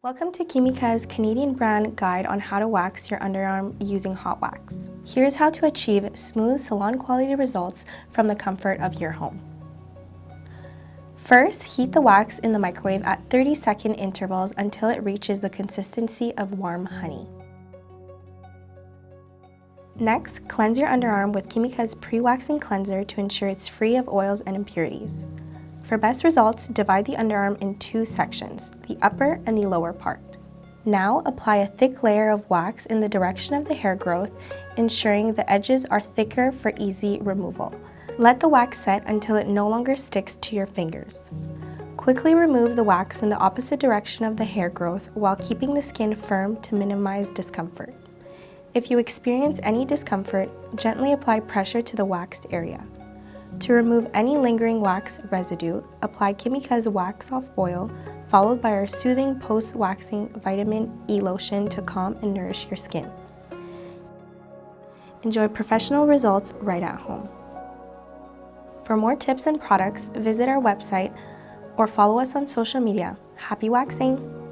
Welcome to Kimika's Canadian brand guide on how to wax your underarm using hot wax. Here's how to achieve smooth salon quality results from the comfort of your home. First, heat the wax in the microwave at 30-second intervals until it reaches the consistency of warm honey. Next, cleanse your underarm with Kimika's pre-waxing cleanser to ensure it's free of oils and impurities. For best results, divide the underarm in two sections, the upper and the lower part. Now apply a thick layer of wax in the direction of the hair growth, ensuring the edges are thicker for easy removal. Let the wax set until it no longer sticks to your fingers. Quickly remove the wax in the opposite direction of the hair growth while keeping the skin firm to minimize discomfort. If you experience any discomfort, gently apply pressure to the waxed area. To remove any lingering wax residue, apply Kimika's Wax Off Oil, followed by our soothing post-waxing vitamin E lotion to calm and nourish your skin. Enjoy professional results right at home. For more tips and products, visit our website or follow us on social media. Happy waxing!